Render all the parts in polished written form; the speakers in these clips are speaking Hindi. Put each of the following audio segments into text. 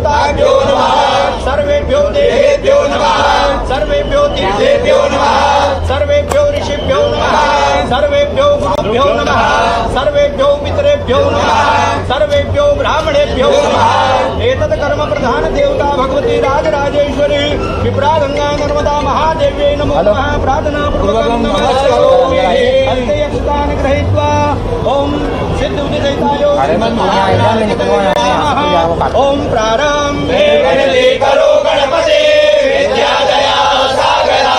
देवताभ्यो नमः सर्वेभ्यो देवेभ्यो नमः सर्वेभ्यो तीर्थेभ्यो नमः सर्वेभ्यो ऋषिभ्यो नमः सर्वेभ्यो गुरुभ्यो नमः सर्वेभ्यो पितरेभ्यो नमः सर्वेभ्यो ब्राह्मणेभ्यो नमः एतत् कर्म प्रधान देवता भगवती राजराजेश्वरी विप्रा गंगा नर्मदा महादेव्यै नमो नमः प्रार्थना पूर्वकं नमस्करोमि हस्ते यक्षगान गृहीत्वा ओम सिद्ध उदितायो ओम प्रारंभे वन्दे करो गणपते विद्यादया सागरा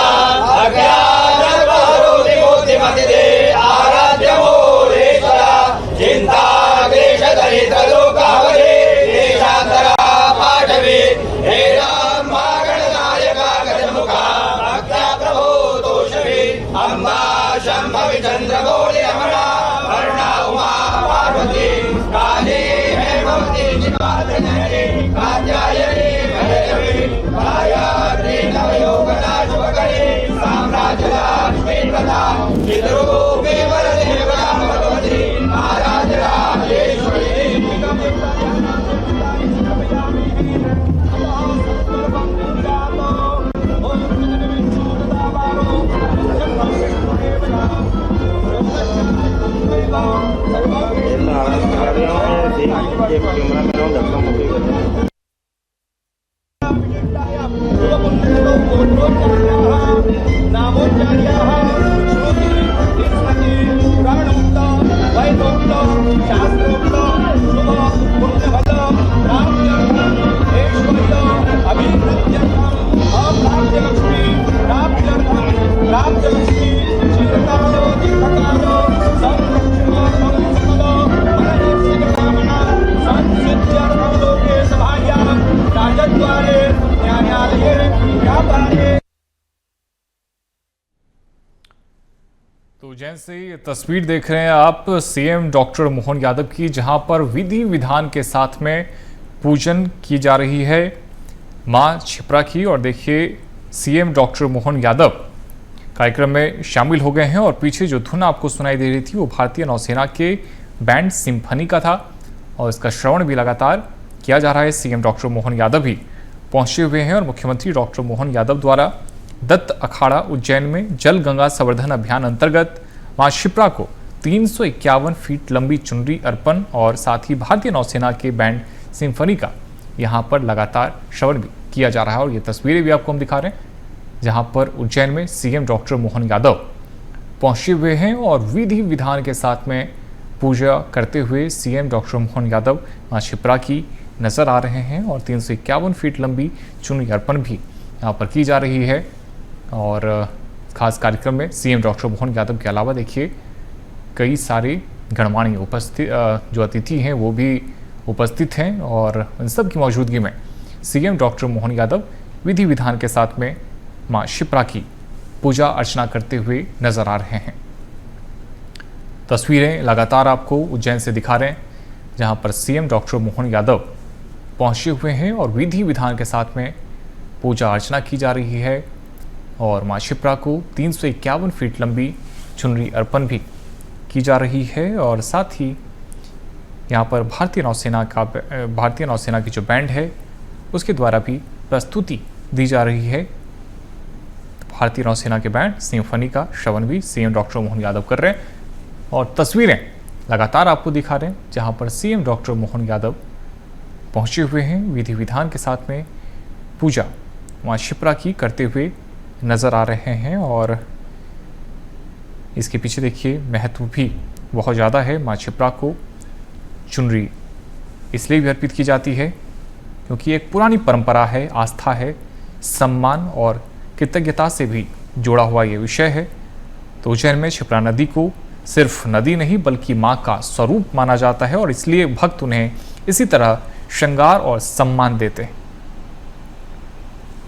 अज्ञानवरो दिवोतिमते आराध्य मोरेश्वरा चिंता क्लेश दरित लोकावरे देशान्तरा पाठवे हे राम गणनायका गजमुखा भक्ता प्रभो तोषवे अम्बा शंभवि चंद्रमौलि रमणा वर्णा उमा पार्वती काली हेमवती चिन्मात्रजननी कात्यायनी भैरवी गायत्री नवयोगदा शुभकरी साम्राज्यलक्ष्मी प्रदा चित्ररूपे वरदेवता भगवती महाराजराजेश्वरी नामोच्चार्याः श्रुति स्मृति पुराणोक्त वैदोक्त शास्त्रोक्त शुभ पुण्यफल प्राप्त्यर्थ ऐश्वर्य अभिवृद्ध्यर्थम् अप्राप्यलक्ष्मी प्राप्त्यलक्ष्मी चिरकालो दीर्घकालो संरक्षणार्थं सकल मनस्य कामना संसिद्ध्यर्थं लोके सभायां राजद्वारे न्यायालये व्यापारे। तो जैसे ये तस्वीर देख रहे हैं आप सीएम डॉक्टर मोहन यादव की, जहां पर विधि विधान के साथ में पूजन की जा रही है मां क्षिप्रा की। और देखिए सीएम डॉक्टर मोहन यादव कार्यक्रम में शामिल हो गए हैं और पीछे जो धुन आपको सुनाई दे रही थी वो भारतीय नौसेना के बैंड सिम्फनी का था और इसका श्रवण भी लगातार किया जा रहा है। सीएम डॉक्टर मोहन यादव भी पहुंचे हुए हैं और मुख्यमंत्री डॉक्टर मोहन यादव द्वारा दत्त अखाड़ा उज्जैन में जल गंगा संवर्धन अभियान अंतर्गत मां क्षिप्रा को 351 फीट लंबी चुनरी अर्पण और साथ ही भारतीय नौसेना के बैंड सिम्फनी का यहां पर लगातार श्रवण भी किया जा रहा है। और ये तस्वीरें भी आपको हम दिखा रहे हैं जहां पर उज्जैन में सीएम डॉक्टर मोहन यादव पहुंचे हुए हैं और विधि विधान के साथ में पूजा करते हुए सीएम डॉक्टर मोहन यादव मां क्षिप्रा की नजर आ रहे हैं और 351 फीट लंबी चुनरी अर्पण भी यहाँ पर की जा रही है। और खास कार्यक्रम में सीएम डॉक्टर मोहन यादव के अलावा देखिए कई सारे गणमान्य उपस्थित जो अतिथि हैं वो भी उपस्थित हैं और इन सब की मौजूदगी में सीएम डॉक्टर मोहन यादव विधि विधान के साथ में मां क्षिप्रा की पूजा अर्चना करते हुए नजर आ रहे हैं। तस्वीरें लगातार आपको उज्जैन से दिखा रहे हैं जहां पर सीएम डॉक्टर मोहन यादव पहुंचे हुए हैं और विधि विधान के साथ में पूजा अर्चना की जा रही है और मां क्षिप्रा को 351 फीट लंबी चुनरी अर्पण भी की जा रही है। और साथ ही यहाँ पर भारतीय नौसेना की जो बैंड है उसके द्वारा भी प्रस्तुति दी जा रही है। भारतीय नौसेना के बैंड सिम्फनी का श्रवण भी सीएम डॉक्टर मोहन यादव कर रहे हैं और तस्वीरें लगातार आपको दिखा रहे हैं जहाँ पर सीएम डॉक्टर मोहन यादव पहुँचे हुए हैं विधि विधान के साथ में पूजा मां क्षिप्रा की करते हुए नज़र आ रहे हैं। और इसके पीछे देखिए महत्व भी बहुत ज़्यादा है। मां क्षिप्रा को चुनरी इसलिए भी अर्पित की जाती है क्योंकि एक पुरानी परंपरा है, आस्था है, सम्मान और कृतज्ञता से भी जुड़ा हुआ ये विषय है। तो उज्जैन में क्षिप्रा नदी को सिर्फ नदी नहीं बल्कि माँ का स्वरूप माना जाता है और इसलिए भक्त उन्हें इसी तरह श्रृंगार और सम्मान देते हैं।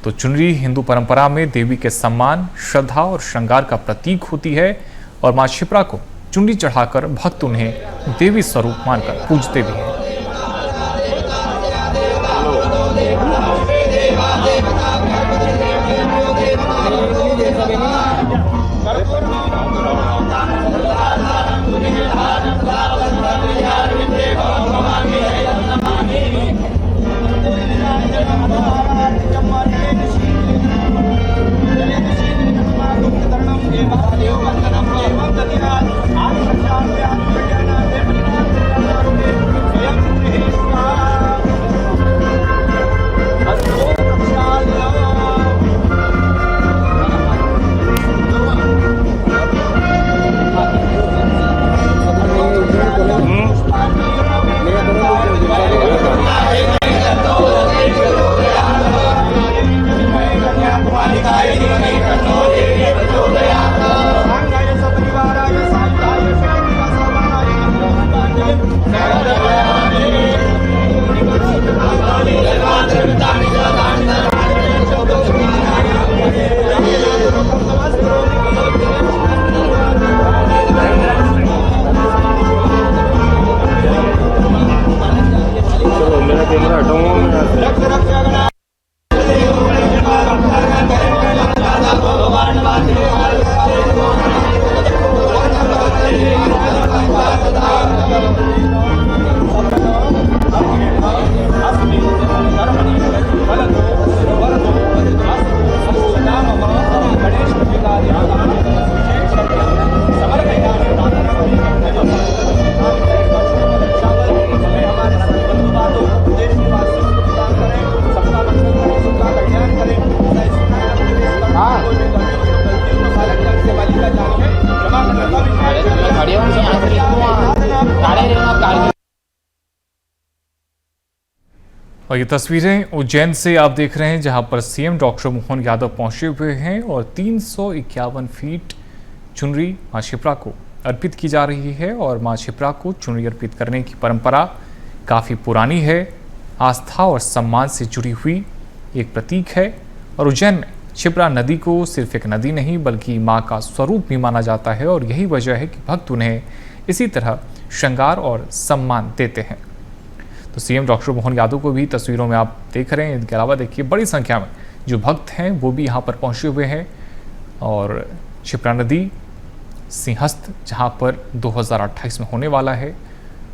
तो चुनरी हिंदू परंपरा में देवी के सम्मान, श्रद्धा और श्रृंगार का प्रतीक होती है और मां क्षिप्रा को चुनरी चढ़ाकर भक्त उन्हें देवी स्वरूप मानकर पूजते भी हैं। चलो मेरा कैमरा हटाऊंगा मैं यहाँ से। रक्ष रक्षागणा और ये तस्वीरें उज्जैन से आप देख रहे हैं, जहां पर सीएम डॉक्टर मोहन यादव पहुंचे हुए हैं और 351 फीट चुनरी मां शिप्रा को अर्पित की जा रही है। और मां शिप्रा को चुनरी अर्पित करने की परंपरा काफ़ी पुरानी है, आस्था और सम्मान से जुड़ी हुई एक प्रतीक है। और उज्जैन में शिप्रा नदी को सिर्फ एक नदी नहीं बल्कि माँ का स्वरूप भी माना जाता है और यही वजह है कि भक्त उन्हें इसी तरह श्रृंगार और सम्मान देते हैं। तो सीएम डॉक्टर मोहन यादव को भी तस्वीरों में आप देख रहे हैं। इनके अलावा देखिए बड़ी संख्या में जो भक्त हैं वो भी यहाँ पर पहुँचे हुए हैं। और शिप्रा नदी सिंहस्थ जहाँ पर 2028 में होने वाला है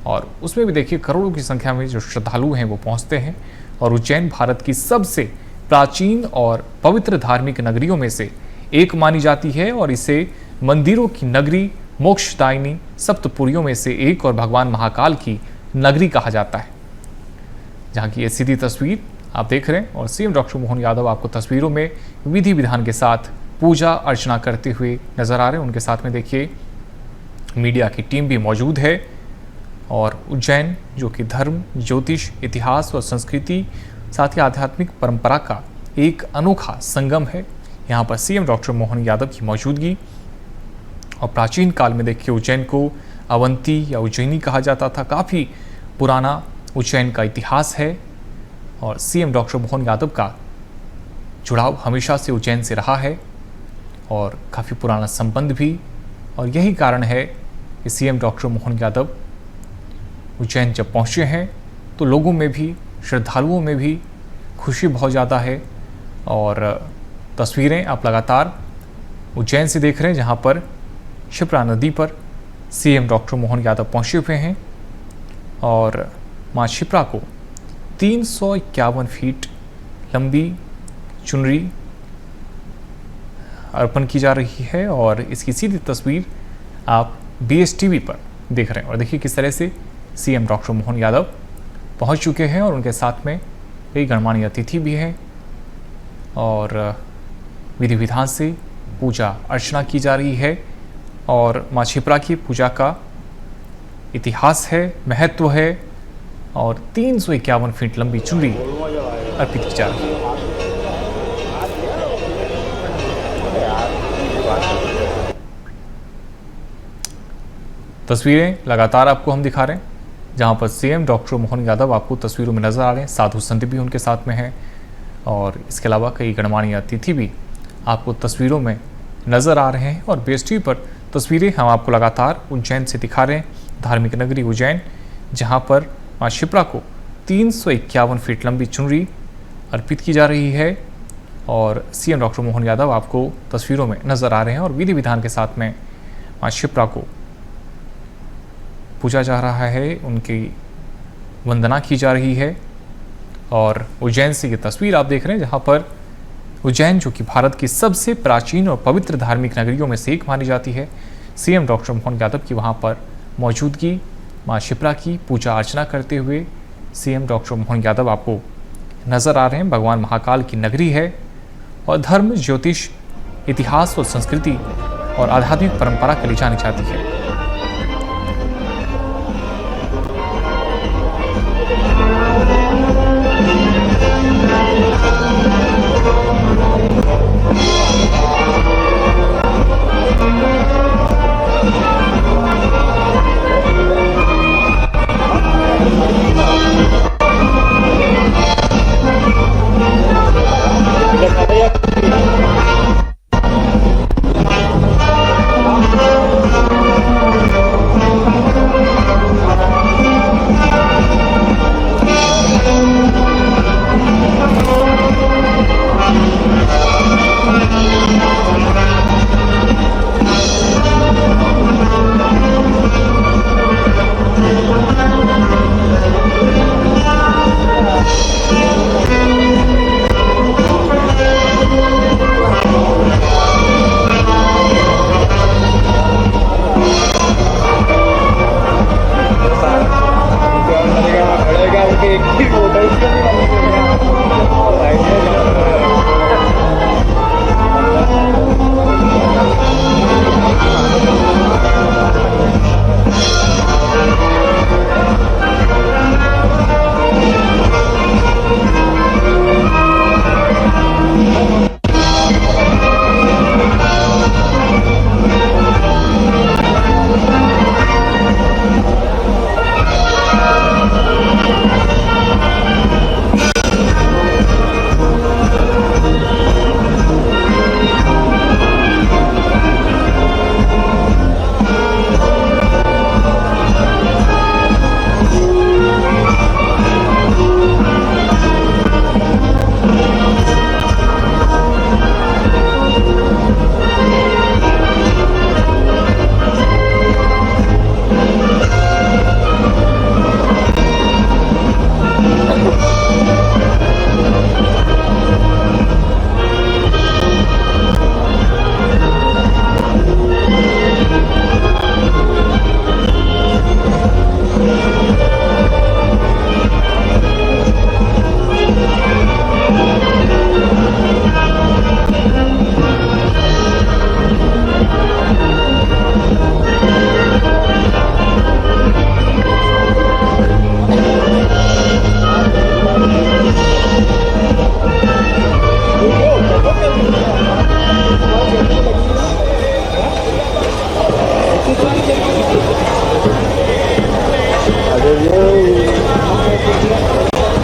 और उसमें भी देखिए करोड़ों की संख्या में जो श्रद्धालु हैं वो पहुँचते हैं। और उज्जैन भारत की सबसे प्राचीन और पवित्र धार्मिक नगरियों में से एक मानी जाती है और इसे मंदिरों की नगरी, मोक्षदायिनी सप्तपुरियों में से एक और भगवान महाकाल की नगरी कहा जाता है। जहाँ की ये सीधी तस्वीर आप देख रहे हैं और सीएम डॉक्टर मोहन यादव आपको तस्वीरों में विधि विधान के साथ पूजा अर्चना करते हुए नजर आ रहे हैं। उनके साथ में देखिए मीडिया की टीम भी मौजूद है। और उज्जैन जो कि धर्म, ज्योतिष, इतिहास और संस्कृति साथ ही आध्यात्मिक परंपरा का एक अनोखा संगम है। यहाँ पर सीएम डॉक्टर मोहन यादव की मौजूदगी। और प्राचीन काल में देखिए उज्जैन को अवंती या उज्जैनी कहा जाता था। काफ़ी पुराना उज्जैन का इतिहास है और सीएम डॉक्टर मोहन यादव का जुड़ाव हमेशा से उज्जैन से रहा है और काफ़ी पुराना संबंध भी। और यही कारण है कि सीएम डॉक्टर मोहन यादव उज्जैन जब पहुँचे हैं तो लोगों में भी, श्रद्धालुओं में भी खुशी बहुत ज़्यादा है। और तस्वीरें आप लगातार उज्जैन से देख रहे हैं, जहाँ पर शिप्रा नदी पर सीएम डॉक्टर मोहन यादव पहुँचे हुए हैं और मां शिप्रा को 351 फीट लंबी चुनरी अर्पण की जा रही है। और इसकी सीधी तस्वीर आप BSTV पर देख रहे हैं। और देखिए किस तरह से सीएम डॉक्टर मोहन यादव पहुंच चुके हैं और उनके साथ में कई गणमान्य अतिथि भी हैं और विधि विधान से पूजा अर्चना की जा रही है। और मां शिप्रा की पूजा का इतिहास है, महत्व है और 351 फीट लंबी चुनरी अर्पित की जा रही है। तस्वीरें लगातार आपको हम दिखा रहे हैं, जहां पर सीएम डॉक्टर मोहन यादव आपको तस्वीरों में नजर आ रहे हैं। साधु संत भी उनके साथ में हैं और इसके अलावा कई गणमान्य अतिथि भी आपको तस्वीरों में नजर आ रहे हैं। और BSTV पर तस्वीरें हम आपको लगातार उज्जैन से दिखा रहे हैं, धार्मिक नगरी उज्जैन, जहां पर मां शिप्रा को 351 फीट लंबी चुनरी अर्पित की जा रही है। और सीएम डॉक्टर मोहन यादव आपको तस्वीरों में नजर आ रहे हैं और विधि विधान के साथ में मां शिप्रा को पूजा जा रहा है, उनकी वंदना की जा रही है। और उज्जैन से ये तस्वीर आप देख रहे हैं, जहाँ पर उज्जैन जो कि भारत की सबसे प्राचीन और पवित्र धार्मिक नगरियों में से एक मानी जाती है, सीएम डॉक्टर मोहन यादव की वहाँ पर मौजूदगी, मां शिप्रा की पूजा अर्चना करते हुए सीएम डॉक्टर मोहन यादव आपको नज़र आ रहे हैं। भगवान महाकाल की नगरी है और धर्म, ज्योतिष, इतिहास और संस्कृति और आध्यात्मिक परंपरा के लिए जानी जाती है।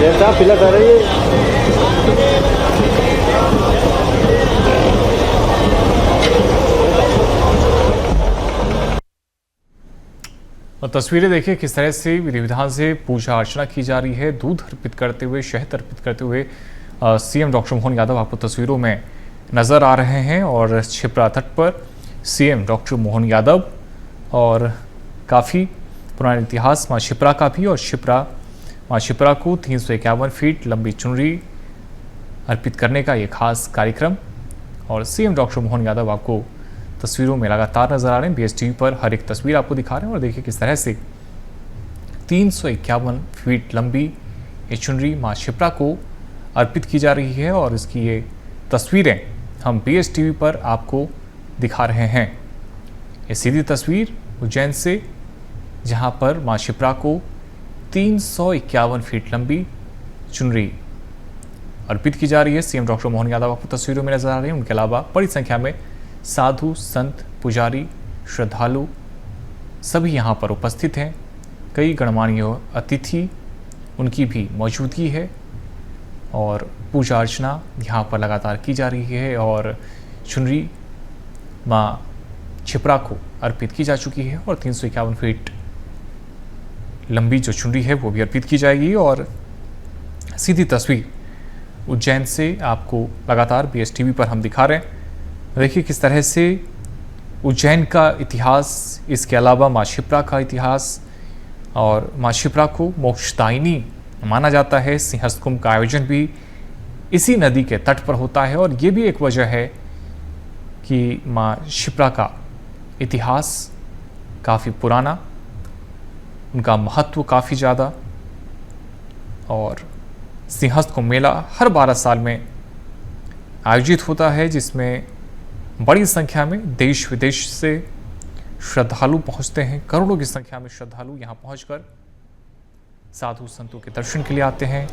जैसा फिलहाल कर रही है। और तस्वीरें देखिए किस तरह से विधि विधान से पूजा अर्चना की जा रही है, दूध अर्पित करते हुए, शहद अर्पित करते हुए सीएम डॉक्टर मोहन यादव आपको तस्वीरों में नजर आ रहे हैं। और छिपरा तट पर सीएम डॉक्टर मोहन यादव, और काफ़ी पुराना इतिहास माँ शिप्रा का भी, और माँ शिप्रा को 351 फीट लंबी चुनरी अर्पित करने का ये खास कार्यक्रम। और सीएम डॉक्टर मोहन यादव आपको तस्वीरों में लगातार नजर आ रहे हैं, BSTV पर हर एक तस्वीर आपको दिखा रहे हैं। और देखिए किस तरह से 351 फीट लंबी ये चुनरी माँ शिप्रा को अर्पित की जा रही है, और इसकी ये तस्वीरें हम BSTV पर आपको दिखा रहे हैं। ये सीधी तस्वीर उज्जैन से, जहां पर माँ शिप्रा को 351 फीट लंबी चुनरी अर्पित की जा रही है। सीएम डॉक्टर मोहन यादव आपको तस्वीरों में नजर आ रहे हैं। उनके अलावा बड़ी संख्या में साधु, संत, पुजारी, श्रद्धालु सभी यहाँ पर उपस्थित हैं। कई गणमान्य अतिथि उनकी भी मौजूदगी है, और पूजा अर्चना यहाँ पर लगातार की जा रही है। और चुनरी माँ शिप्रा को अर्पित की जा चुकी है, और 351 फीट लंबी जो चुनरी है वो भी अर्पित की जाएगी। और सीधी तस्वीर उज्जैन से आपको लगातार BSTV पर हम दिखा रहे हैं। देखिए किस तरह से उज्जैन का इतिहास, इसके अलावा माँ शिप्रा का इतिहास, और माँ शिप्रा को मोक्षदायिनी माना जाता है। सिंहस्थ कुंभ का आयोजन भी इसी नदी के तट पर होता है, और ये भी एक वजह है कि माँ शिप्रा का इतिहास काफ़ी पुराना, उनका महत्व काफ़ी ज़्यादा। और सिंहस्थ कुंभ मेला हर 12 साल में आयोजित होता है, जिसमें बड़ी संख्या में देश विदेश से श्रद्धालु पहुंचते हैं। करोड़ों की संख्या में श्रद्धालु यहां पहुंचकर साधु संतों के दर्शन के लिए आते हैं।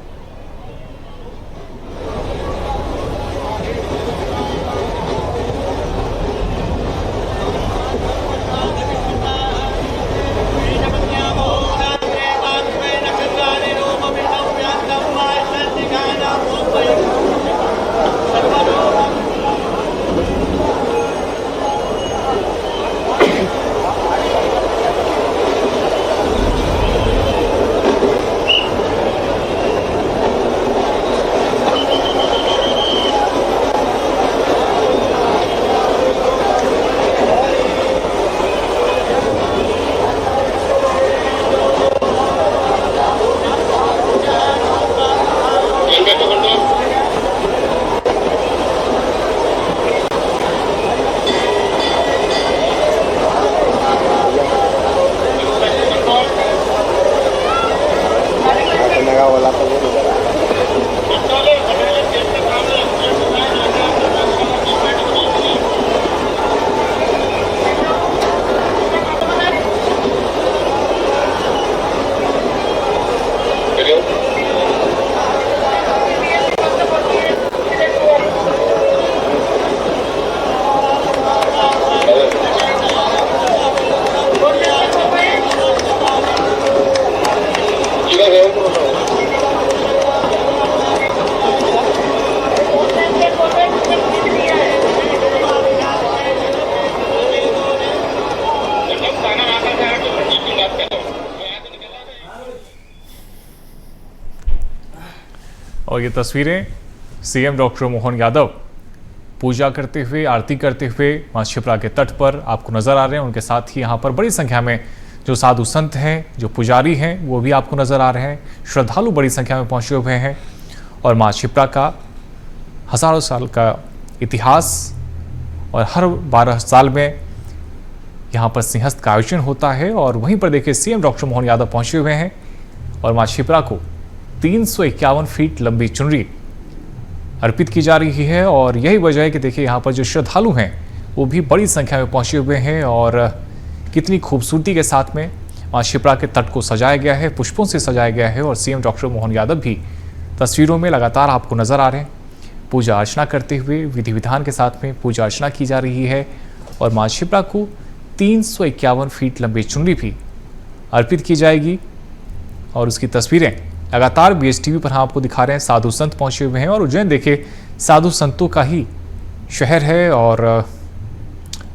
और ये तस्वीरें सीएम डॉक्टर मोहन यादव पूजा करते हुए, आरती करते हुए मां शिप्रा के तट पर आपको नजर आ रहे हैं। उनके साथ ही यहाँ पर बड़ी संख्या में जो साधु संत हैं, जो पुजारी हैं, वो भी आपको नजर आ रहे हैं। श्रद्धालु बड़ी संख्या में पहुंचे हुए हैं और मां शिप्रा का हजारों साल का इतिहास और हर 12 साल में यहाँ पर सिंहस्थ का आयोजन होता है। और वहीं पर देखिए सीएम डॉक्टर मोहन यादव पहुंचे हुए हैं और मां शिप्रा को 351 फीट लंबी चुनरी अर्पित की जा रही है। और यही वजह है कि देखिए यहाँ पर जो श्रद्धालु हैं वो भी बड़ी संख्या में पहुंचे हुए हैं और कितनी खूबसूरती के साथ में मां शिप्रा के तट को सजाया गया है, पुष्पों से सजाया गया है। और सीएम डॉक्टर मोहन यादव भी तस्वीरों में लगातार आपको नजर आ रहे हैं, पूजा अर्चना करते हुए। विधि विधान के साथ में पूजा अर्चना की जा रही है और मां शिप्रा को 351 फीट लंबी चुनरी भी अर्पित की जाएगी। और उसकी तस्वीरें लगातार BSTV पर हम आपको दिखा रहे हैं। साधु संत पहुंचे हुए हैं और उज्जैन देखिए साधु संतों का ही शहर है। और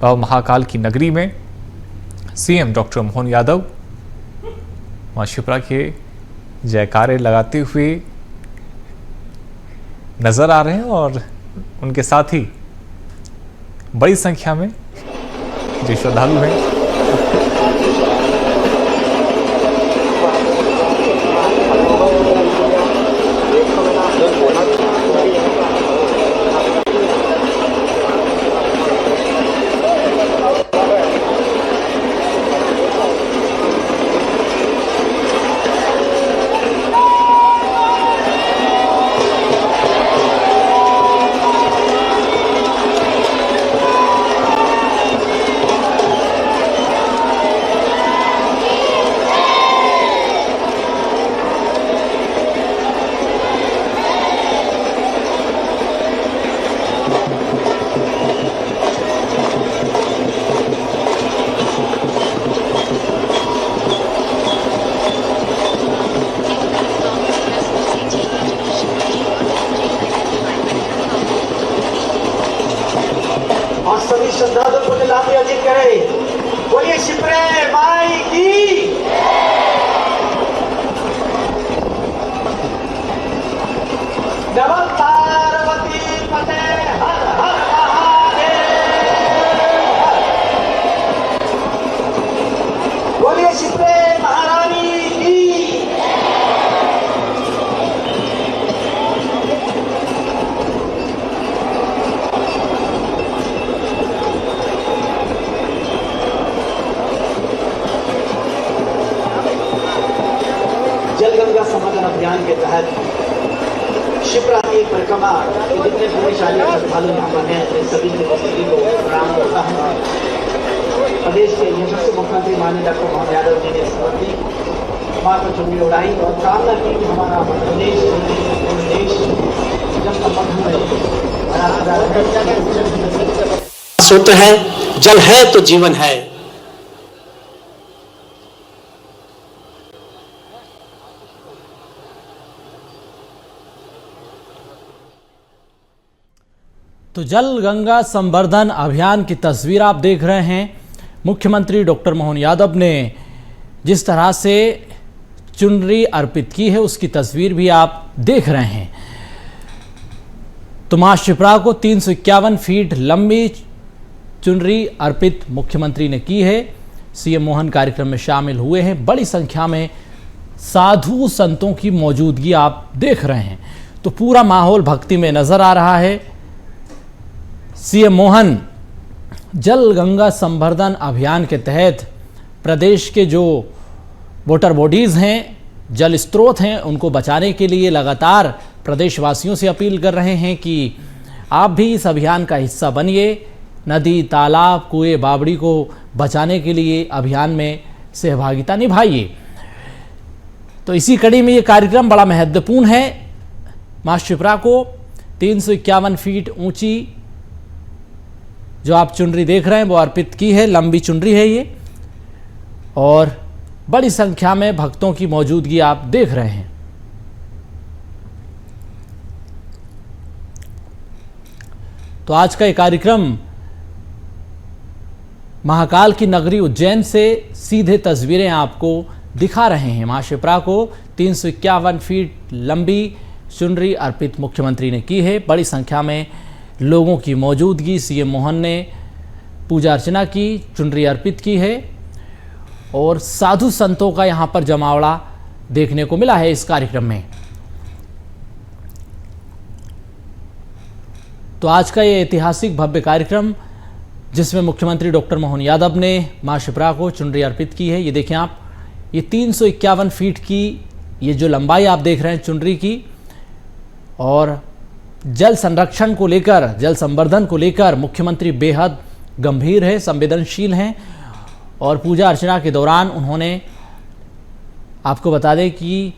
बाबा महाकाल की नगरी में सीएम डॉक्टर मोहन यादव मां शिप्रा के जयकारे लगाते हुए नजर आ रहे हैं और उनके साथ ही बड़ी संख्या में जो श्रद्धालु हैं सभी श्रद्धालु को लाते अर्जित करें। बोलिए शिप्रा माई की। नमः पार्वती पते हर हर महादेव। बोलिए शिप्रा महारानी की। जल गंगा संवर्धन अभियान के तहत शिप्रा की परिक्रमा जितने पुण्यशाली श्रद्धालु यहाँ पर हैं, सभी की उपस्थिति को प्रणाम करता हूँ। प्रदेश के यशस्वी मुख्यमंत्री माननीय डॉक्टर मोहन यादव जी ने समर्पित मां पर चुनरी उड़ाई और कामना की कि हमारा प्रदेश देश जल संवर्धन में सूत्र है, जल है तो जीवन है। तो जल गंगा संवर्धन अभियान की तस्वीर आप देख रहे हैं। मुख्यमंत्री डॉक्टर मोहन यादव ने जिस तरह से चुनरी अर्पित की है उसकी तस्वीर भी आप देख रहे हैं। तो मां शिप्रा को 351 फीट लंबी चुनरी अर्पित मुख्यमंत्री ने की है। सीएम मोहन कार्यक्रम में शामिल हुए हैं। बड़ी संख्या में साधु संतों की मौजूदगी आप देख रहे हैं। तो पूरा माहौल भक्ति में नजर आ रहा है। सीएम मोहन जल गंगा संवर्धन अभियान के तहत प्रदेश के जो वाटर बॉडीज़ हैं, जल स्रोत हैं, उनको बचाने के लिए लगातार प्रदेशवासियों से अपील कर रहे हैं कि आप भी इस अभियान का हिस्सा बनिए। नदी, तालाब, कुएं, बावड़ी को बचाने के लिए अभियान में सहभागिता निभाइए। तो इसी कड़ी में ये कार्यक्रम बड़ा महत्वपूर्ण है। मां शिप्रा को 351 फीट ऊंची जो आप चुनरी देख रहे हैं वो अर्पित की है। लंबी चुनरी है ये और बड़ी संख्या में भक्तों की मौजूदगी आप देख रहे हैं। तो आज का ये कार्यक्रम महाकाल की नगरी उज्जैन से सीधे तस्वीरें आपको दिखा रहे हैं। मां शिप्रा को 351 फीट लंबी चुनरी अर्पित मुख्यमंत्री ने की है। बड़ी संख्या में लोगों की मौजूदगी, सीएम मोहन ने पूजा अर्चना की, चुनरी अर्पित की है और साधु संतों का यहां पर जमावड़ा देखने को मिला है इस कार्यक्रम में। तो आज का ये ऐतिहासिक भव्य कार्यक्रम जिसमें मुख्यमंत्री डॉक्टर मोहन यादव ने मां शिप्रा को चुनरी अर्पित की है। ये देखें आप, ये 351 फीट की ये जो लंबाई आप देख रहे हैं चुनरी की, और जल संरक्षण को लेकर, जल संवर्धन को लेकर मुख्यमंत्री बेहद गंभीर है, संवेदनशील हैं। और पूजा अर्चना के दौरान उन्होंने, आपको बता दें कि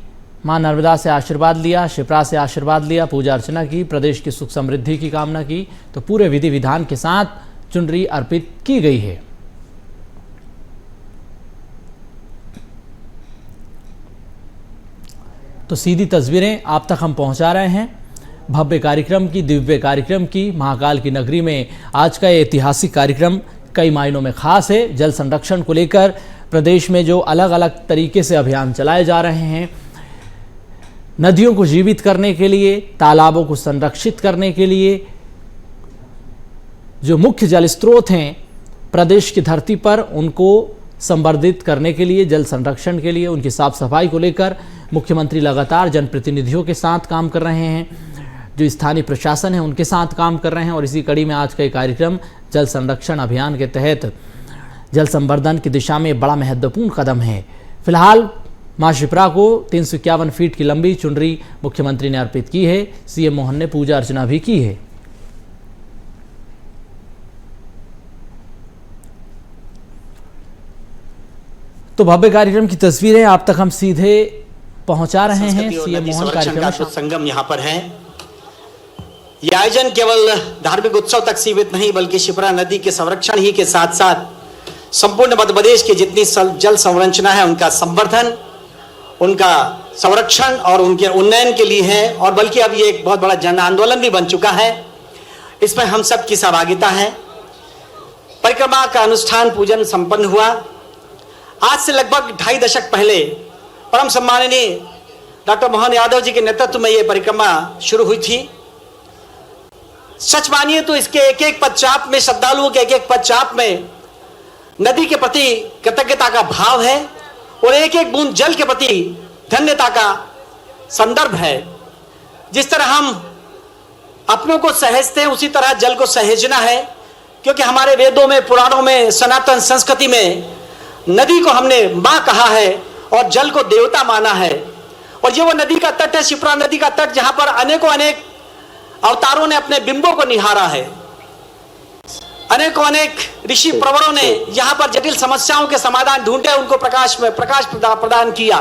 मां नर्मदा से आशीर्वाद लिया, शिप्रा से आशीर्वाद लिया, पूजा अर्चना की, प्रदेश की सुख समृद्धि की कामना की। तो पूरे विधि विधान के साथ चुनरी अर्पित की गई है। तो सीधी तस्वीरें आप तक हम पहुंचा रहे हैं भव्य कार्यक्रम की, दिव्य कार्यक्रम की। महाकाल की नगरी में आज का ऐतिहासिक कार्यक्रम कई मायनों में खास है। जल संरक्षण को लेकर प्रदेश में जो अलग अलग तरीके से अभियान चलाए जा रहे हैं, नदियों को जीवित करने के लिए, तालाबों को संरक्षित करने के लिए, जो मुख्य जल स्रोत हैं प्रदेश की धरती पर, उनको संवर्धित करने के लिए, जल संरक्षण के लिए, उनकी साफ सफाई को लेकर मुख्यमंत्री लगातार जनप्रतिनिधियों के साथ काम कर रहे हैं, जो स्थानीय प्रशासन है उनके साथ काम कर रहे हैं। और इसी कड़ी में आज का ये कार्यक्रम जल संरक्षण अभियान के तहत जल संवर्धन की दिशा में बड़ा महत्वपूर्ण कदम है। फिलहाल मां शिप्रा को 351 फीट की लंबी चुनरी मुख्यमंत्री ने अर्पित की है। सीएम मोहन ने पूजा अर्चना भी की है। तो भव्य कार्यक्रम की तस्वीरें आप तक हम सीधे पहुंचा रहे हैं। सीएम मोहन कार्यक्रम का संगम यहाँ पर है। यह आयोजन केवल धार्मिक उत्सव तक सीमित नहीं, बल्कि शिप्रा नदी के संरक्षण ही के साथ साथ संपूर्ण मध्य प्रदेश की जितनी जल संरचना है उनका संवर्धन, उनका संरक्षण और उनके उन्नयन के लिए है। और बल्कि अब ये एक बहुत बड़ा जन आंदोलन भी बन चुका है। इसमें हम सब की सहभागिता है। परिक्रमा का अनुष्ठान पूजन संपन्न हुआ। आज से लगभग 2.5 दशक पहले परम सम्माननीय डॉक्टर मोहन यादव जी के नेतृत्व में यह परिक्रमा शुरू हुई थी। सच मानिए तो इसके एक एक पदचाप में, श्रद्धालुओं के एक एक पदचाप में नदी के प्रति कृतज्ञता का भाव है और एक एक बूंद जल के प्रति धन्यता का संदर्भ है। जिस तरह हम अपनों को सहेजते हैं उसी तरह जल को सहेजना है, क्योंकि हमारे वेदों में, पुराणों में, सनातन संस्कृति में नदी को हमने मां कहा है और जल को देवता माना है। और ये वो नदी का तट है, शिप्रा नदी का तट, जहां पर अनेकों अनेक अवतारों ने अपने बिंबों को निहारा है। अनेकों अनेक ऋषि प्रवरों ने यहां पर जटिल समस्याओं के समाधान ढूंढे, उनको प्रकाश प्रदान किया।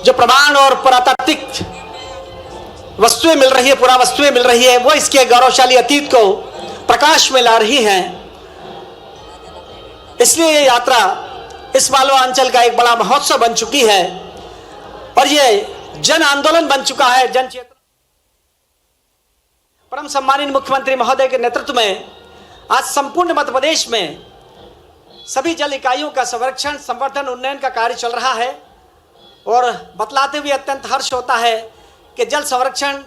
जो प्रमाण और पुरातात्विक वस्तुएं मिल रही है, पुरावस्तुएं मिल रही है, वो इसके गौरवशाली अतीत को प्रकाश में ला रही हैं। इसलिए ये यात्रा इस मालवा अंचल का एक बड़ा महोत्सव बन चुकी है और ये जन आंदोलन बन चुका है, जन चेतना। परम सम्मानित मुख्यमंत्री महोदय के नेतृत्व में आज संपूर्ण मध्य प्रदेश में सभी जल इकाइयों का संरक्षण, संवर्धन, उन्नयन का कार्य चल रहा है। और बतलाते हुए अत्यंत हर्ष होता है कि जल संरक्षण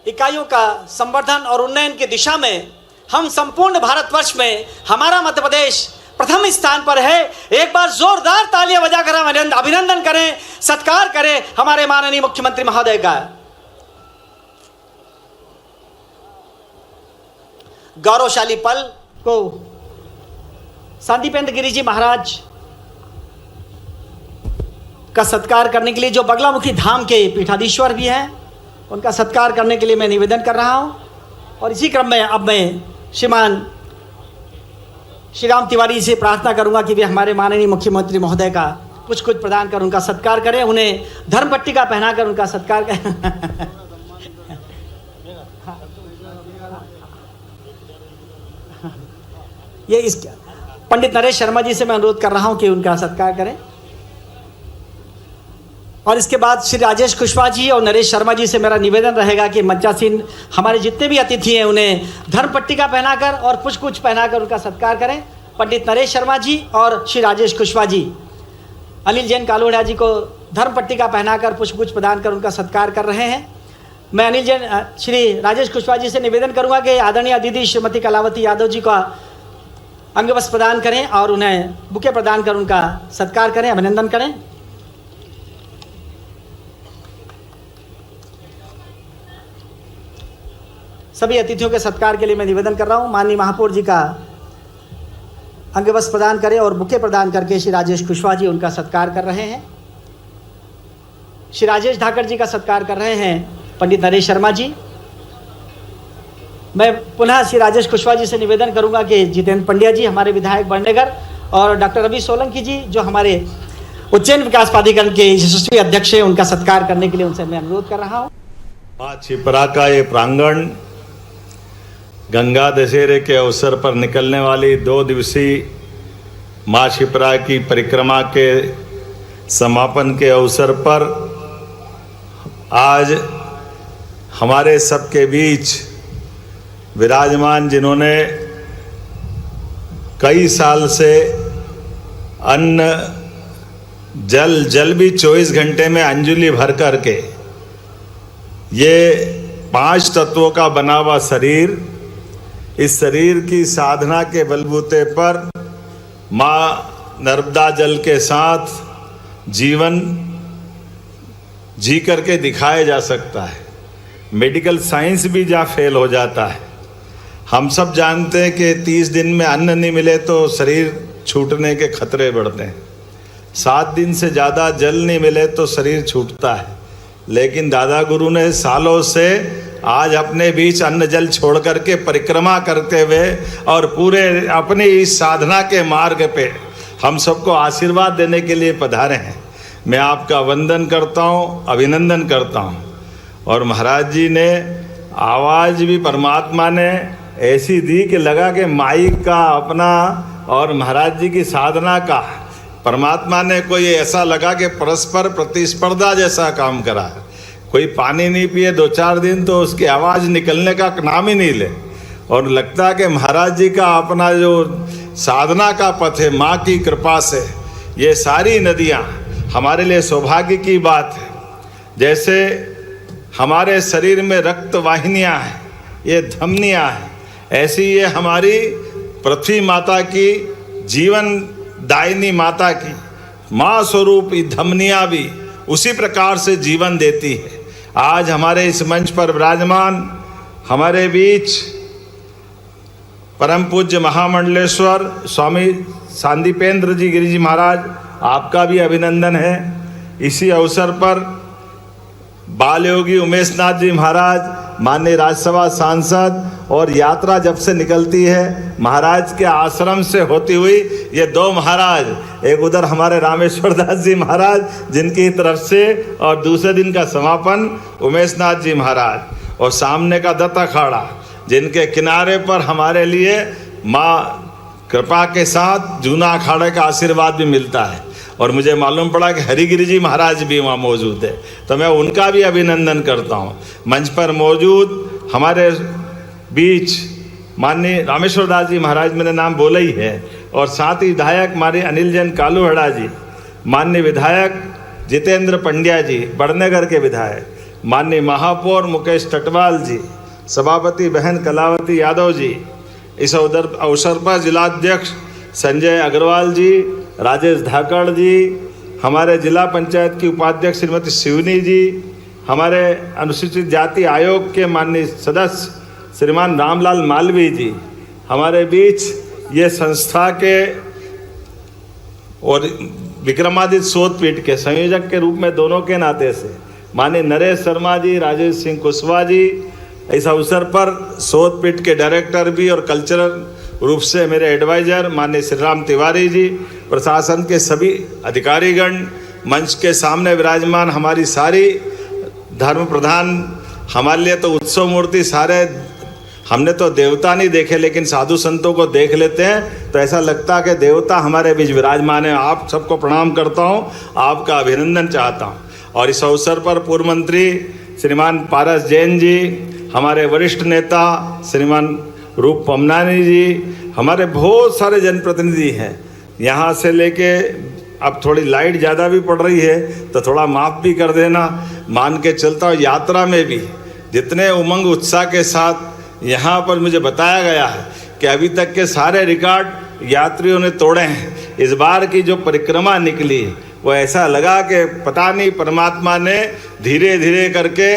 इकाइयों का संवर्धन और उन्नयन की दिशा में हम संपूर्ण भारतवर्ष में हमारा मध्य प्रदेश प्रथम स्थान पर है। एक बार जोरदार तालियां बजाकर हम अभिनंदन करें, सत्कार करें हमारे माननीय मुख्यमंत्री महोदय का। गौरवशाली पल को सांदीपेंद्र गिरि जी महाराज का सत्कार करने के लिए, जो बगलामुखी धाम के पीठाधीश्वर भी हैं, उनका सत्कार करने के लिए मैं निवेदन कर रहा हूं। और इसी क्रम में अब मैं श्रीमान श्री राम तिवारी से प्रार्थना करूंगा कि वे हमारे माननीय मुख्यमंत्री महोदय का कुछ प्रदान कर उनका सत्कार करें, उन्हें धर्म पट्टिका पहनाकर उनका सत्कार करें। ये इस पंडित नरेश शर्मा जी से मैं अनुरोध कर रहा हूं कि उनका सत्कार करें। और इसके बाद श्री राजेश कुशवाहा जी और नरेश शर्मा जी से मेरा निवेदन रहेगा कि मंचासीन हमारे जितने भी अतिथि हैं उन्हें धर्म पट्टिका पहनाकर और पुष्प पहनाकर उनका सत्कार करें। पंडित नरेश शर्मा जी और श्री राजेश कुशवाहा जी अनिल जैन कालोड़ा जी को धर्म पट्टिका पहनाकर पुष्प प्रदान कर उनका सत्कार कर रहे हैं। मैं अनिल जैन श्री राजेश कुशवाहा जी से निवेदन करूंगा कि आदरणीय दीदी श्रीमती कलावती यादव जी का अंगवस्त्र प्रदान करें और उन्हें बुके प्रदान कर उनका सत्कार करें, अभिनंदन करें। सभी अतिथियों के सत्कार के लिए मैं निवेदन कर रहा हूं, माननीय महापौर जी का अंगवस्त्र प्रदान करें और बुके प्रदान करके श्री राजेश कुशवाहा जी उनका सत्कार कर रहे हैं। श्री राजेश धाकड़ जी का सत्कार कर रहे हैं पंडित नरेश शर्मा जी। मैं पुनः श्री राजेश कुशवाहा जी से निवेदन करूंगा कि जितेंद्र पंड्या जी हमारे विधायक बड़नेगर और डॉक्टर रवि सोलंकी जी जो हमारे उज्जैन विकास प्राधिकरण के यशस्वी अध्यक्ष हैं, उनका सत्कार करने के लिए उनसे मैं अनुरोध कर रहा हूं। माँ छिपरा का ये प्रांगण गंगा दशहरे के अवसर पर निकलने वाली 2 दिवसीय माँ छिपरा की परिक्रमा के समापन के अवसर पर आज हमारे सबके बीच विराजमान, जिन्होंने कई साल से अन्न जल भी 24 घंटे में अंजुलि भर करके ये 5 तत्वों का बना हुआ शरीर, इस शरीर की साधना के बलबूते पर माँ नर्मदा जल के साथ जीवन जी करके दिखाया जा सकता है। मेडिकल साइंस भी जहाँ फेल हो जाता है। हम सब जानते हैं कि 30 दिन में अन्न नहीं मिले तो शरीर छूटने के खतरे बढ़ते हैं। 7 दिन से ज़्यादा जल नहीं मिले तो शरीर छूटता है। लेकिन दादा गुरु ने सालों से आज अपने बीच अन्न जल छोड़ करके परिक्रमा करते हुए और पूरे अपनी इस साधना के मार्ग पे हम सबको आशीर्वाद देने के लिए पधारे हैं। मैं आपका वंदन करता हूँ, अभिनंदन करता हूँ। और महाराज जी ने आवाज़ भी परमात्मा ने ऐसी दी कि लगा कि माइक का अपना और महाराज जी की साधना का परमात्मा ने कोई ऐसा लगा कि परस्पर प्रतिस्पर्धा जैसा काम करा। कोई पानी नहीं पिए 2-4 दिन तो उसकी आवाज़ निकलने का नाम ही नहीं ले। और लगता है कि महाराज जी का अपना जो साधना का पथ है, माँ की कृपा से ये सारी नदियाँ हमारे लिए सौभाग्य की बात है। जैसे हमारे शरीर में रक्त वाहिनियाँ हैं, ये धमनियाँ हैं, ऐसी ये हमारी पृथ्वी माता की जीवन दायिनी माता की माँ स्वरूप धमनियाँ भी उसी प्रकार से जीवन देती है। आज हमारे इस मंच पर विराजमान हमारे बीच परम पूज्य महामंडलेश्वर स्वामी सांदीपेंद्र जी गिरि जी महाराज, आपका भी अभिनंदन है। इसी अवसर पर बाल योगी उमेश नाथ जी महाराज, माननीय राज्यसभा सांसद, और यात्रा जब से निकलती है महाराज के आश्रम से होती हुई, ये 2 महाराज, एक उधर हमारे रामेश्वर दास जी महाराज जिनकी तरफ से, और दूसरे दिन का समापन उमेश नाथ जी महाराज, और सामने का दत्त अखाड़ा जिनके किनारे पर हमारे लिए माँ कृपा के साथ जूना अखाड़े का आशीर्वाद भी मिलता है। और मुझे मालूम पड़ा कि हरिगिरि जी महाराज भी वहाँ मौजूद है, तो मैं उनका भी अभिनंदन करता हूँ। मंच पर मौजूद हमारे बीच माननीय रामेश्वर दास जी महाराज, मैंने नाम बोला ही है, और साथ ही विधायक माननीय अनिल जैन कालूहड़ा जी, माननीय विधायक जितेंद्र पंड्या जी बड़नगर के विधायक, माननीय महापौर मुकेश टटवाल जी, सभापति बहन कलावती यादव जी, इस अवसर पर जिलाध्यक्ष संजय अग्रवाल जी, राजेश धाकड़ जी, हमारे जिला पंचायत की उपाध्यक्ष श्रीमती शिवनी जी, हमारे अनुसूचित जाति आयोग के माननीय सदस्य श्रीमान रामलाल मालवी जी, हमारे बीच ये संस्था के और विक्रमादित्य शोध पीठ के संयोजक के रूप में दोनों के नाते से माननीय नरेश शर्मा जी, राजेश सिंह कुशवाहा जी, इस अवसर पर शोध पीठ के डायरेक्टर भी और कल्चरल रूप से मेरे एडवाइजर माननीय श्री राम तिवारी जी, प्रशासन के सभी अधिकारीगण, मंच के सामने विराजमान हमारी सारी धर्म प्रधान, हमारे लिए तो उत्सव मूर्ति सारे, हमने तो देवता नहीं देखे लेकिन साधु संतों को देख लेते हैं तो ऐसा लगता है कि देवता हमारे बीच विराजमान है। आप सबको प्रणाम करता हूं, आपका अभिनंदन चाहता हूं। और इस अवसर पर पूर्व मंत्री श्रीमान पारस जैन जी, हमारे वरिष्ठ नेता श्रीमान रूप पमनानी जी, हमारे बहुत सारे जनप्रतिनिधि हैं। यहाँ से लेके अब थोड़ी लाइट ज़्यादा भी पड़ रही है तो थोड़ा माफ़ भी कर देना, मान के चलता हूँ। यात्रा में भी जितने उमंग उत्साह के साथ यहाँ पर मुझे बताया गया है कि अभी तक के सारे रिकॉर्ड यात्रियों ने तोड़े हैं। इस बार की जो परिक्रमा निकली वो ऐसा लगा कि पता नहीं परमात्मा ने धीरे धीरे करके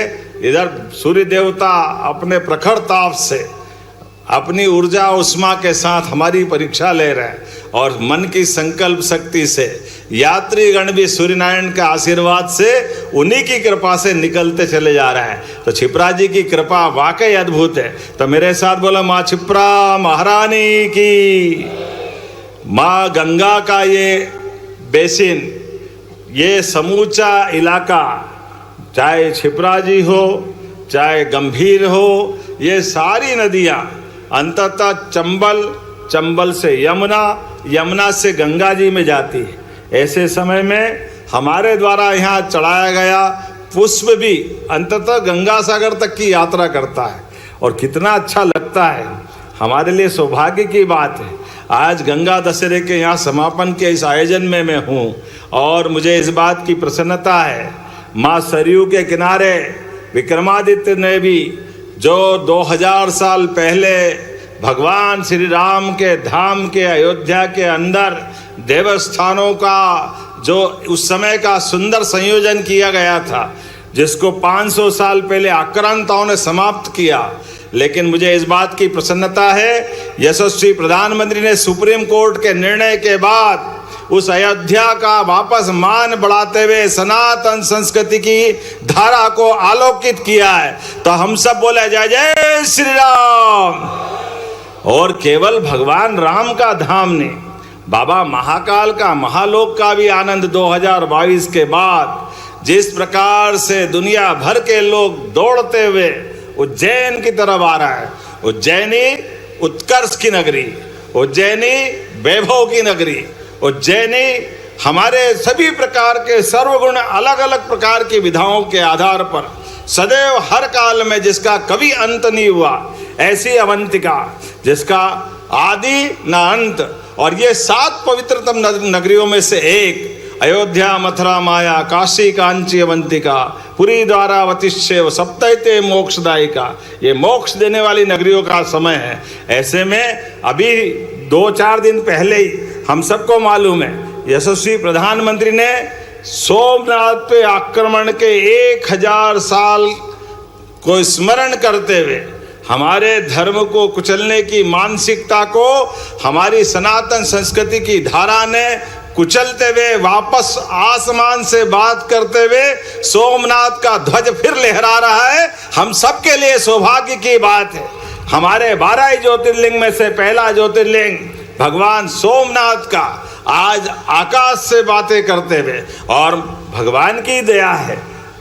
इधर सूर्य देवता अपने प्रखर ताप से अपनी ऊर्जा उष्मा के साथ हमारी परीक्षा ले रहे हैं और मन की संकल्प शक्ति से यात्रीगण भी सूर्य नारायण के आशीर्वाद से उन्हीं की कृपा से निकलते चले जा रहे हैं। तो क्षिप्रा जी की कृपा वाकई अद्भुत है। तो मेरे साथ बोला माँ क्षिप्रा महारानी की। माँ गंगा का ये बेसिन, ये समूचा इलाका, चाहे क्षिप्रा जी हो चाहे गंभीर हो, ये सारी नदियाँ अंततः चंबल, चंबल से यमुना, यमुना से गंगा जी में जाती है। ऐसे समय में हमारे द्वारा यहाँ चढ़ाया गया पुष्प भी अंततः गंगा सागर तक की यात्रा करता है और कितना अच्छा लगता है। हमारे लिए सौभाग्य की बात है आज गंगा दशहरे के यहाँ समापन के इस आयोजन में मैं हूँ और मुझे इस बात की प्रसन्नता है माँ सरयू के किनारे विक्रमादित्य ने भी जो 2000 साल पहले भगवान श्री राम के धाम के अयोध्या के अंदर देवस्थानों का जो उस समय का सुंदर संयोजन किया गया था, जिसको 500 साल पहले आक्रांताओं ने समाप्त किया। लेकिन मुझे इस बात की प्रसन्नता है यशस्वी प्रधानमंत्री ने सुप्रीम कोर्ट के निर्णय के बाद उस अयोध्या का वापस मान बढ़ाते हुए सनातन संस्कृति की धारा को आलोकित किया है। तो हम सब बोले जय जय श्री राम। और केवल भगवान राम का धाम नहीं, बाबा महाकाल का महालोक का भी आनंद 2022 के बाद जिस प्रकार से दुनिया भर के लोग दौड़ते हुए उज्जैन की तरफ आ रहा है। उज्जैनी उत्कर्ष की नगरी, उज्जैनी वैभव की नगरी, उज्जैनी हमारे सभी प्रकार के सर्वगुण अलग अलग प्रकार की विधाओं के आधार पर सदैव हर काल में जिसका कभी अंत नहीं हुआ, ऐसी अवंतिका जिसका आदि न अंत। और ये 7 पवित्रतम नगरियों में से एक अयोध्या, मथुरा, माया, काशी, कांची, अवंतिका, पुरी, द्वारावतिश्चैव सप्तैते मोक्षदायिका, ये मोक्ष देने वाली नगरियों का समय है। ऐसे में अभी 2-4 दिन पहले ही हम सबको मालूम है यशस्वी प्रधानमंत्री ने सोमनाथ पे आक्रमण के 1000 साल को स्मरण करते हुए हमारे धर्म को कुचलने की मानसिकता को हमारी सनातन संस्कृति की धारा ने कुचलते हुए वापस आसमान से बात करते हुए सोमनाथ का ध्वज फिर लहरा रहा है। हम सबके लिए सौभाग्य की बात है। हमारे 12 ज्योतिर्लिंग में से पहला ज्योतिर्लिंग भगवान सोमनाथ का आज आकाश से बातें करते हुए, और भगवान की दया है।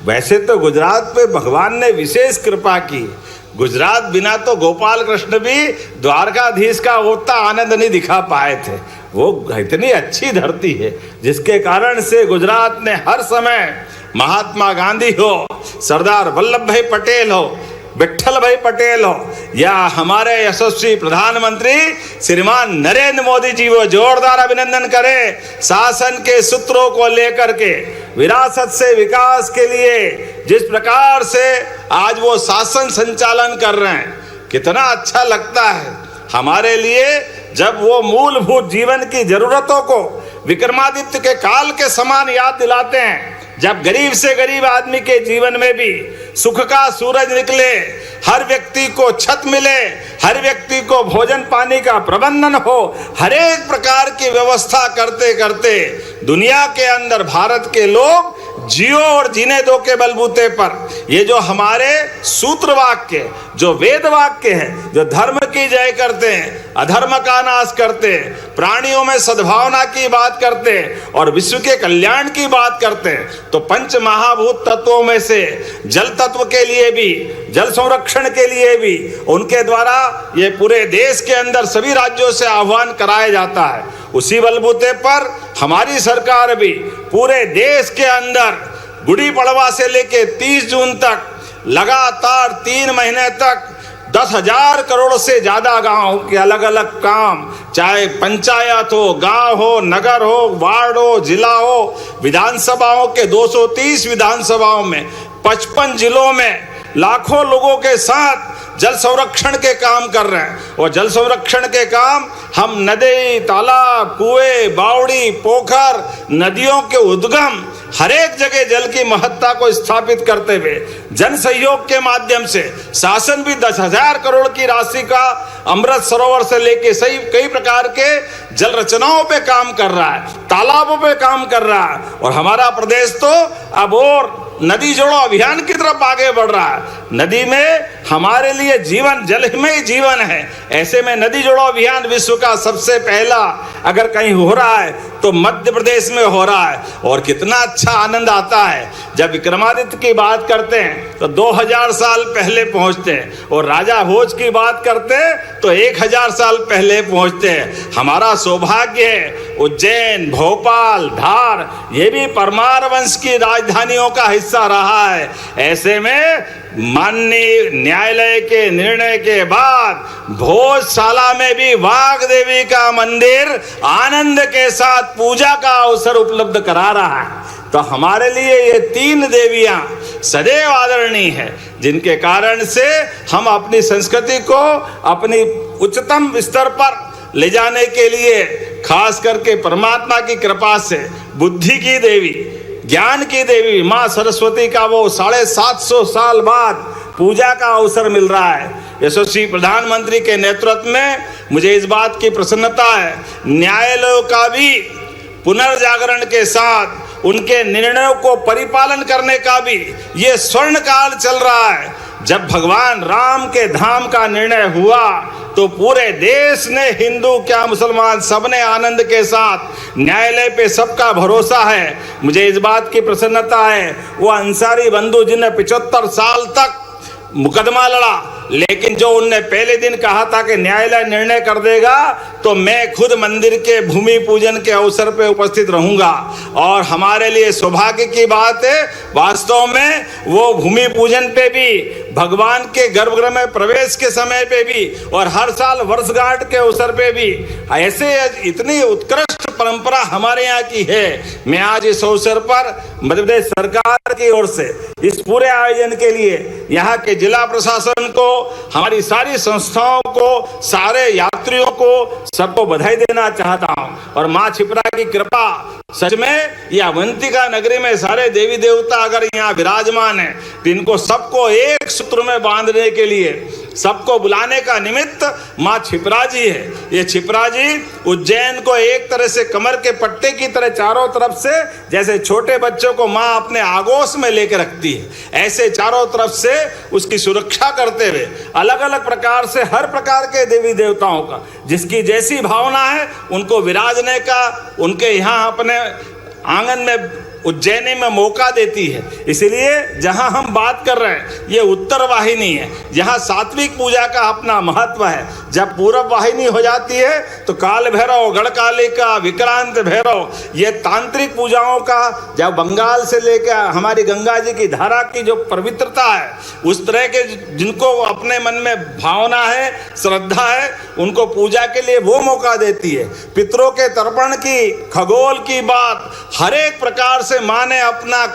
वैसे तो गुजरात पे भगवान ने विशेष कृपा की। गुजरात बिना तो गोपाल कृष्ण भी द्वारकाधीश का उतना आनंद नहीं दिखा पाए थे। वो इतनी अच्छी धरती है जिसके कारण से गुजरात ने हर समय महात्मा गांधी हो, सरदार वल्लभ भाई पटेल हो, विट्ठल भाई पटेल हो या हमारे यशस्वी प्रधानमंत्री श्रीमान नरेंद्र मोदी जी, वो जोरदार अभिनंदन करें शासन के सूत्रों को लेकर के, विरासत से विकास के लिए जिस प्रकार से आज वो शासन संचालन कर रहे हैं, कितना अच्छा लगता है हमारे लिए जब वो मूलभूत जीवन की जरूरतों को विक्रमादित्य के काल के समान याद दिलाते हैं। जब गरीब से गरीब आदमी के जीवन में भी सुख का सूरज निकले, हर व्यक्ति को छत मिले, हर व्यक्ति को भोजन पानी का प्रबंधन हो, हर एक प्रकार की व्यवस्था करते करते दुनिया के अंदर भारत के लोग जियो और जीने दो के बलबूते पर ये जो हमारे सूत्र वाक्य, जो वेद वाक्य है, जो धर्म की जय करते हैं, अधर्म का नाश करते हैं, प्राणियों में सद्भावना की बात करते हैं और विश्व के कल्याण की बात करते हैं, तो पंच महाभूत तत्वों में से जल तत्व के लिए भी, जल संरक्षण के लिए भी उनके द्वारा ये पूरे देश के अंदर सभी राज्यों से आह्वान कराया जाता है। उसी बलबूते पर हमारी सरकार भी पूरे देश के अंदर गुड़ी पड़वा से लेके 30 जून तक लगातार 3 महीने तक 10,000 करोड़ से ज्यादा गांव के अलग अलग काम, चाहे पंचायत हो, गांव हो, नगर हो, वार्ड हो, जिला हो, विधानसभाओं के 230 विधानसभाओं में 55 जिलों में लाखों लोगों के साथ जल संरक्षण के काम कर रहे हैं। और जल संरक्षण के काम हम नदी, तालाब, कुएं, बावड़ी, पोखर, नदियों के उद्गम, हर एक जगह जल की महत्ता को स्थापित करते हुए जन सहयोग के माध्यम से शासन भी 10,000 करोड़ की राशि का अमृत सरोवर से लेके सही कई प्रकार के जल रचनाओं पे काम कर रहा है, तालाबों पे काम कर रहा है। और हमारा प्रदेश तो अब और नदी जोड़ो अभियान की तरफ आगे बढ़ रहा है। नदी में हमारे लिए जीवन, जल में ही जीवन है। ऐसे में नदी जोड़ो अभियान विश्व का सबसे पहला अगर कहीं हो रहा है तो मध्य प्रदेश में हो रहा है। और कितना अच्छा आनंद आता है जब विक्रमादित्य की बात करते हैं तो 2000 साल पहले पहुंचते हैं, और राजा भोज की बात करते हैं तो 1000 साल पहले पहुंचते हैं। हमारा सौभाग्य है उज्जैन, भोपाल, धार ये भी परमार वंश की राजधानियों का हिस्सा रहा है। ऐसे में माननीय न्यायालय के निर्णय के बाद भोजशाला में भी वाघ देवी का मंदिर आनंद के साथ पूजा का अवसर उपलब्ध करा रहा है। तो हमारे लिए ये 3 देवियां सदैव आदरणीय है, जिनके कारण से हम अपनी संस्कृति को अपनी उच्चतम स्तर पर ले जाने के लिए खास करके परमात्मा की कृपा से बुद्धि की देवी, ज्ञान की देवी माँ सरस्वती का वो 750 साल बाद पूजा का अवसर मिल रहा है। यशस्वी प्रधानमंत्री के नेतृत्व में मुझे इस बात की प्रसन्नता है, न्यायालयों का भी पुनर्जागरण के साथ उनके निर्णयों को परिपालन करने का भी ये स्वर्ण काल चल रहा है। जब भगवान राम के धाम का निर्णय हुआ तो पूरे देश ने, हिंदू क्या मुसलमान, सबने आनंद के साथ, न्यायालय पे सबका भरोसा है। मुझे इस बात की प्रसन्नता है वो अंसारी बंधु जिन्हें 75 साल तक मुकदमा लड़ा, लेकिन जो उनने पहले दिन कहा था कि न्यायालय निर्णय कर देगा तो मैं खुद मंदिर के भूमि पूजन के अवसर पे उपस्थित रहूंगा। और हमारे लिए सौभाग्य की बात है, वास्तव में वो भूमि पूजन पे भी, भगवान के गर्भगृह में प्रवेश के समय पे भी और हर साल वर्षगांठ के अवसर पे भी ऐसे इतनी उत्कृष्ट परंपरा हमारे यहाँ की है। मैं आज इस अवसर पर मध्य प्रदेश सरकार की ओर से इस पूरे आयोजन के लिए यहाँ के जिला प्रशासन को, हमारी सारी संस्थाओं को, सारे यात्रियों को, सबको बधाई देना चाहता हूँ। और माँ क्षिप्रा की कृपा, सच में ये अवंतिका नगरी में सारे देवी देवता अगर यहाँ विराजमान है तो इनको सबको एक सूत्र में बांधने के लिए, सबको बुलाने का निमित्त माँ क्षिप्रा जी है। ये क्षिप्रा जी उज्जैन को एक तरह से कमर के पट्टे की तरह चारों तरफ से, जैसे छोटे बच्चों को माँ अपने आगोश में लेकर रखती है, ऐसे चारों तरफ से उसकी सुरक्षा करते हुए अलग अलग प्रकार से हर प्रकार के देवी देवताओं का जिसकी जैसी भावना है उनको विराजने का, उनके यहाँ अपने आंगन में उज्जैनी में मौका देती है। इसलिए जहां हम बात कर रहे हैं ये उत्तर वाहिनी है, जहां सात्विक पूजा का अपना महत्व है। जब पूरब वाहिनी हो जाती है तो काल भैरव, गढ़कालिका, विक्रांत भैरव, ये तांत्रिक पूजाओं का, जब बंगाल से लेकर हमारी गंगा जी की धारा की जो पवित्रता है, उस तरह के जिनको अपने मन में भावना है, श्रद्धा है, उनको पूजा के लिए वो मौका देती है। पितरों के तर्पण की, खगोल की बात, हर एक प्रकार से माँ ने अपना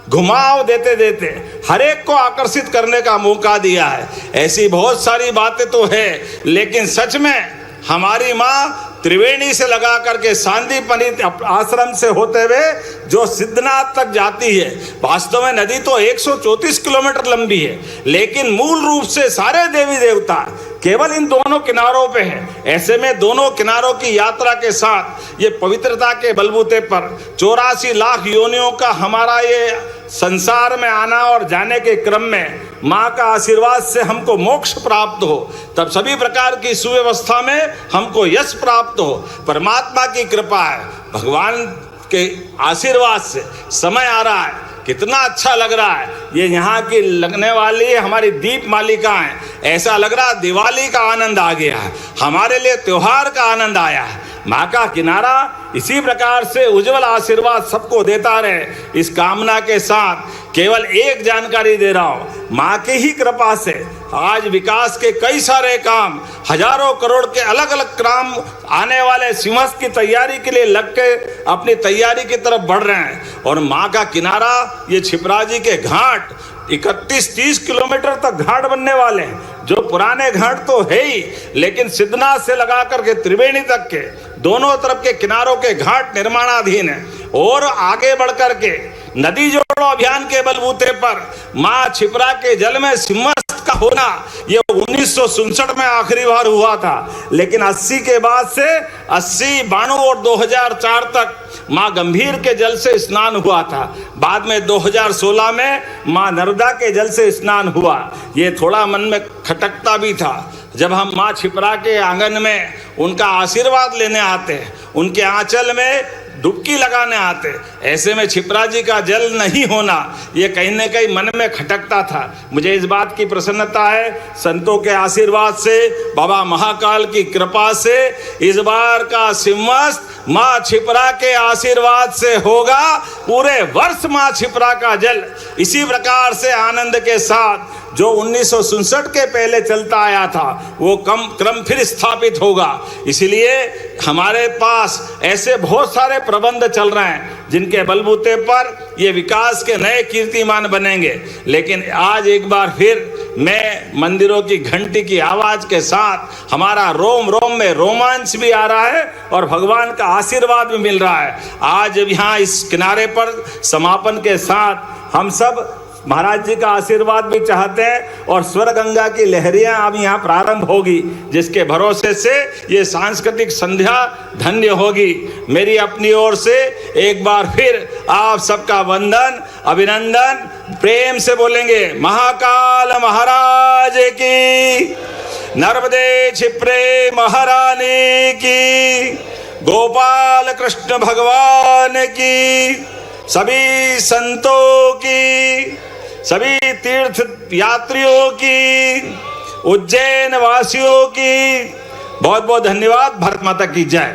घुमाव देते देते हर एक को आकर्षित करने का मौका दिया है। ऐसी बहुत सारी बातें तो है, लेकिन सच में हमारी माँ त्रिवेणी से लगा करके सांदीपनी आश्रम से होते हुए जो सिद्धनाथ तक जाती है, वास्तव में नदी तो 134 किलोमीटर लंबी है, लेकिन मूल रूप से सारे देवी देवता केवल इन दोनों किनारों पे है। ऐसे में दोनों किनारों की यात्रा के साथ ये पवित्रता के बलबूते पर 84 लाख योनियों का हमारा ये संसार में आना और जाने के क्रम में माँ का आशीर्वाद से हमको मोक्ष प्राप्त हो, तब सभी प्रकार की सुव्यवस्था में हमको यश प्राप्त हो, परमात्मा की कृपा है, भगवान के आशीर्वाद से समय आ रहा है। कितना अच्छा लग रहा है ये यहाँ की लगने वाली हमारी दीप मालिकाएं, ऐसा लग रहा है दिवाली का आनंद आ गया है, हमारे लिए त्योहार का आनंद आया है। माँ का किनारा इसी प्रकार से उज्जवल आशीर्वाद सबको देता रहे, इस कामना के साथ केवल एक जानकारी दे रहा हूँ। माँ की ही कृपा से आज विकास के कई सारे काम, हजारों करोड़ के अलग अलग काम आने वाले सिंहस्थ की तैयारी के लिए लग के अपनी तैयारी की तरफ बढ़ रहे हैं। और माँ का किनारा, ये छिपरा जी के घाट 31-30 किलोमीटर तक घाट बनने वाले हैं, जो पुराने घाट तो है ही, लेकिन सिद्धनाथ से लगा करके त्रिवेणी तक के दोनों तरफ के किनारों के घाट निर्माणाधीन है। और आगे बढ़ करके नदी जोड़ो अभियान के बलबूते पर माँ छिपरा के जल में सिंहस्थ का होना ये 1967 में आखिरी बार हुआ था, लेकिन 80 के बाद से 80, 92 और 2004 तक माँ गंभीर के जल से स्नान हुआ था। बाद में 2016 में माँ नर्मदा के जल से स्नान हुआ। ये थोड़ा मन में खटकता भी था जब हम माँ छिपरा के आंगन में उनका आशीर्वाद लेने आते, उनके आंचल में डुबकी लगाने आते, ऐसे में छिपरा जी का जल नहीं होना ये कहीं न कहीं मन में खटकता था। मुझे इस बात की प्रसन्नता है, संतों के आशीर्वाद से, बाबा महाकाल की कृपा से इस बार का सिंहस्थ माँ छिपरा के आशीर्वाद से होगा। पूरे वर्ष माँ छिपरा का जल इसी प्रकार से आनंद के साथ जो 1967 के पहले चलता आया था वो क्रम फिर स्थापित होगा। इसलिए हमारे पास ऐसे बहुत सारे प्रबंध चल रहे हैं जिनके बलबूते पर ये विकास के नए कीर्तिमान बनेंगे। लेकिन आज एक बार फिर मैं मंदिरों की घंटी की आवाज के साथ हमारा रोम रोम में रोमांच भी आ रहा है और भगवान का आशीर्वाद भी मिल रहा है। आज यहाँ इस किनारे पर समापन के साथ हम सब महाराज जी का आशीर्वाद भी चाहते हैं और स्वर गंगा की लहरियां अब यहाँ प्रारंभ होगी, जिसके भरोसे से ये सांस्कृतिक संध्या धन्य होगी। मेरी अपनी ओर से एक बार फिर आप सबका वंदन, अभिनंदन, प्रेम से बोलेंगे महाकाल महाराज की, नर्मदे छिपरे महारानी की, गोपाल कृष्ण भगवान की, सभी संतों की, सभी तीर्थ यात्रियों की, उज्जैन वासियों की बहुत बहुत धन्यवाद। भारत माता की जय।